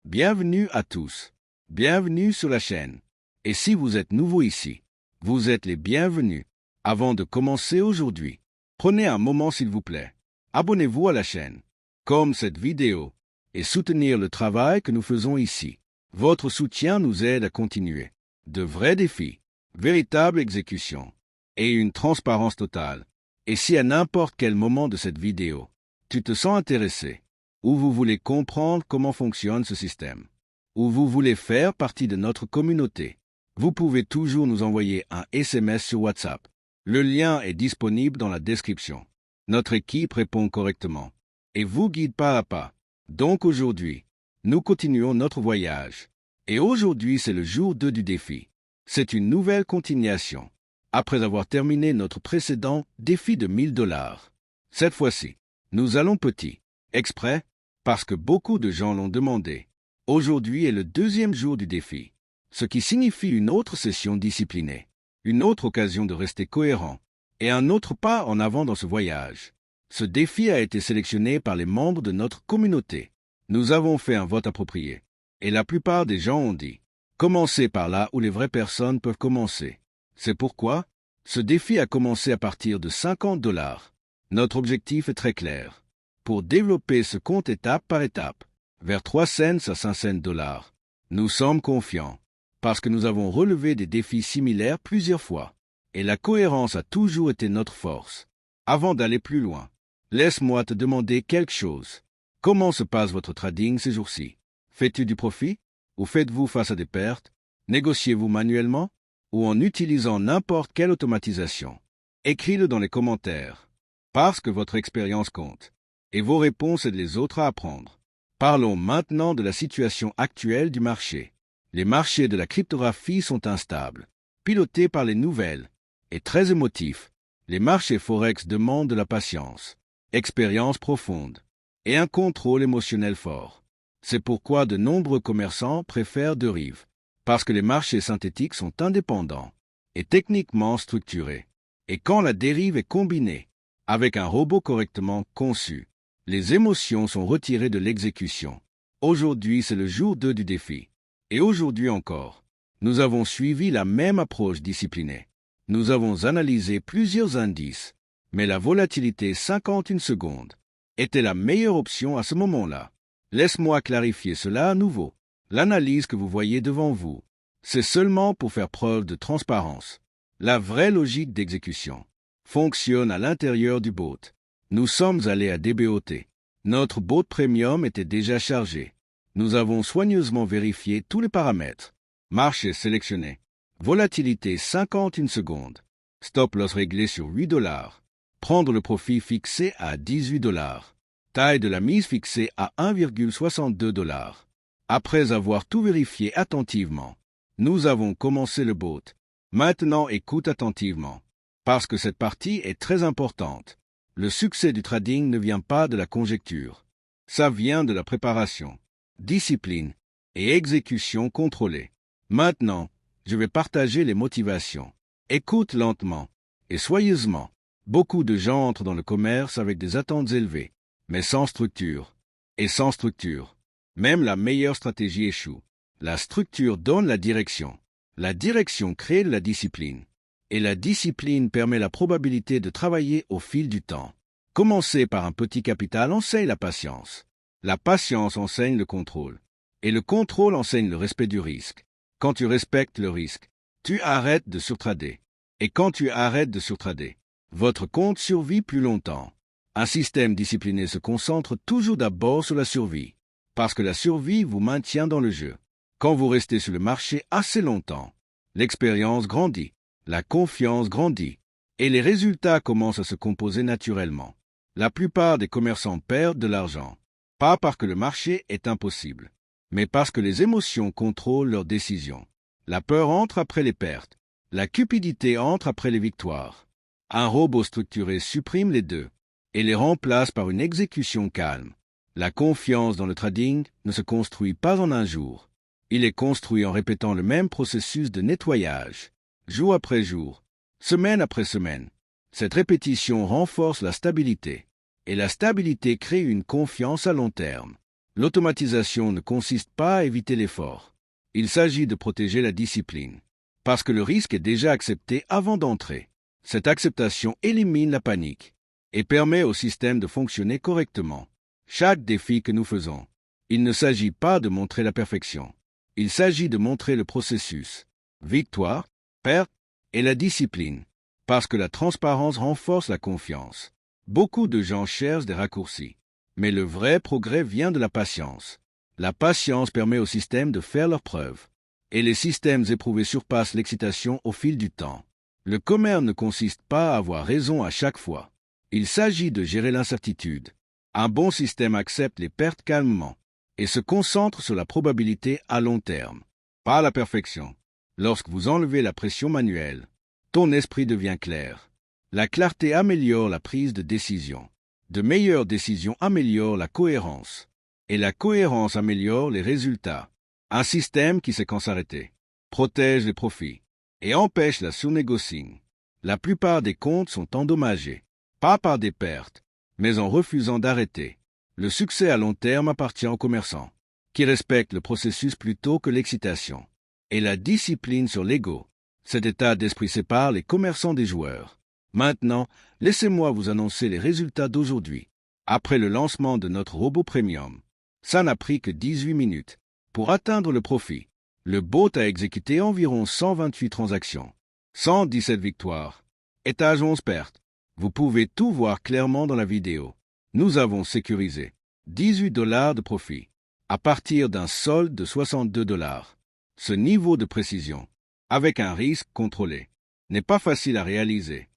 Bienvenue à tous. Bienvenue sur la chaîne. Et si vous êtes nouveau ici, vous êtes les bienvenus. Avant de commencer aujourd'hui, prenez un moment s'il vous plaît. Abonnez-vous à la chaîne, comme cette vidéo, et soutenir le travail que nous faisons ici. Votre soutien nous aide à continuer. De vrais défis, véritable exécution, et une transparence totale. Et si à n'importe quel moment de cette vidéo, tu te sens intéressé, ou vous voulez comprendre comment fonctionne ce système, ou vous voulez faire partie de notre communauté, vous pouvez toujours nous envoyer un SMS sur WhatsApp. Le lien est disponible dans la description. Notre équipe répond correctement et vous guide pas à pas. Donc aujourd'hui, nous continuons notre voyage. Et aujourd'hui, c'est le jour 2 du défi. C'est une nouvelle continuation, après avoir terminé notre précédent défi de $1000. Cette fois-ci, nous allons petit, exprès, parce que beaucoup de gens l'ont demandé. Aujourd'hui est le deuxième jour du défi, ce qui signifie une autre session disciplinée, une autre occasion de rester cohérent, et un autre pas en avant dans ce voyage. Ce défi a été sélectionné par les membres de notre communauté. Nous avons fait un vote approprié, et la plupart des gens ont dit « Commencez par là où les vraies personnes peuvent commencer ». C'est pourquoi ce défi a commencé à partir de $50. Notre objectif est très clair. Pour développer ce compte étape par étape, vers 3 cents à 5 cents. Nous sommes confiants, parce que nous avons relevé des défis similaires plusieurs fois, et la cohérence a toujours été notre force. Avant d'aller plus loin, laisse-moi te demander quelque chose. Comment se passe votre trading ces jours-ci? Faites-vous du profit? Ou faites-vous face à des pertes? Négociez-vous manuellement? Ou en utilisant n'importe quelle automatisation? Écris-le dans les commentaires, parce que votre expérience compte, et vos réponses aident les autres à apprendre. Parlons maintenant de la situation actuelle du marché. Les marchés de la cryptographie sont instables, pilotés par les nouvelles, et très émotifs. Les marchés forex demandent de la patience, expérience profonde, et un contrôle émotionnel fort. C'est pourquoi de nombreux commerçants préfèrent Derive, parce que les marchés synthétiques sont indépendants et techniquement structurés. Et quand la dérive est combinée avec un robot correctement conçu, les émotions sont retirées de l'exécution. Aujourd'hui, c'est le jour 2 du défi. Et aujourd'hui encore, nous avons suivi la même approche disciplinée. Nous avons analysé plusieurs indices, mais la volatilité 51 secondes était la meilleure option à ce moment-là. Laisse-moi clarifier cela à nouveau. L'analyse que vous voyez devant vous, c'est seulement pour faire preuve de transparence. La vraie logique d'exécution fonctionne à l'intérieur du bot. Nous sommes allés à DBOT. Notre bot premium était déjà chargé. Nous avons soigneusement vérifié tous les paramètres. Marché sélectionné. Volatilité 51 secondes. Stop loss réglé sur $8. Prendre le profit fixé à $18. Taille de la mise fixée à $1,62. Après avoir tout vérifié attentivement, nous avons commencé le bot. Maintenant écoute attentivement, parce que cette partie est très importante. Le succès du trading ne vient pas de la conjecture. Ça vient de la préparation, discipline et exécution contrôlée. Maintenant, je vais partager les motivations. Écoute lentement et soigneusement. Beaucoup de gens entrent dans le commerce avec des attentes élevées, mais sans structure. Et sans structure, même la meilleure stratégie échoue. La structure donne la direction. La direction crée la discipline. Et la discipline permet la probabilité de travailler au fil du temps. Commencer par un petit capital enseigne la patience. La patience enseigne le contrôle. Et le contrôle enseigne le respect du risque. Quand tu respectes le risque, tu arrêtes de surtrader. Et quand tu arrêtes de surtrader, votre compte survit plus longtemps. Un système discipliné se concentre toujours d'abord sur la survie, parce que la survie vous maintient dans le jeu. Quand vous restez sur le marché assez longtemps, l'expérience grandit, la confiance grandit, et les résultats commencent à se composer naturellement. La plupart des commerçants perdent de l'argent, pas parce que le marché est impossible, mais parce que les émotions contrôlent leurs décisions. La peur entre après les pertes, la cupidité entre après les victoires. Un robot structuré supprime les deux et les remplace par une exécution calme. La confiance dans le trading ne se construit pas en un jour. Il est construit en répétant le même processus de nettoyage, jour après jour, semaine après semaine. Cette répétition renforce la stabilité, et la stabilité crée une confiance à long terme. L'automatisation ne consiste pas à éviter l'effort. Il s'agit de protéger la discipline. Parce que le risque est déjà accepté avant d'entrer. Cette acceptation élimine la panique et permet au système de fonctionner correctement. Chaque défi que nous faisons, il ne s'agit pas de montrer la perfection. Il s'agit de montrer le processus. Victoire, perte et la discipline. Parce que la transparence renforce la confiance. Beaucoup de gens cherchent des raccourcis. Mais le vrai progrès vient de la patience. La patience permet au système de faire leurs preuves. Et les systèmes éprouvés surpassent l'excitation au fil du temps. Le commerce ne consiste pas à avoir raison à chaque fois. Il s'agit de gérer l'incertitude. Un bon système accepte les pertes calmement et se concentre sur la probabilité à long terme, pas la perfection. Lorsque vous enlevez la pression manuelle, ton esprit devient clair. La clarté améliore la prise de décision. De meilleures décisions améliorent la cohérence. Et la cohérence améliore les résultats. Un système qui sait quand s'arrêter, protège les profits et empêche la surnégociation. La plupart des comptes sont endommagés, pas par des pertes, mais en refusant d'arrêter. Le succès à long terme appartient aux commerçants, qui respectent le processus plutôt que l'excitation. Et la discipline sur l'ego. Cet état d'esprit sépare les commerçants des joueurs. Maintenant, laissez-moi vous annoncer les résultats d'aujourd'hui. Après le lancement de notre robot premium, ça n'a pris que 18 minutes. Pour atteindre le profit, le bot a exécuté environ 128 transactions, 117 victoires, étage 11 pertes. Vous pouvez tout voir clairement dans la vidéo. Nous avons sécurisé 18 $ de profit, à partir d'un solde de 62 $. Ce niveau de précision, avec un risque contrôlé, n'est pas facile à réaliser.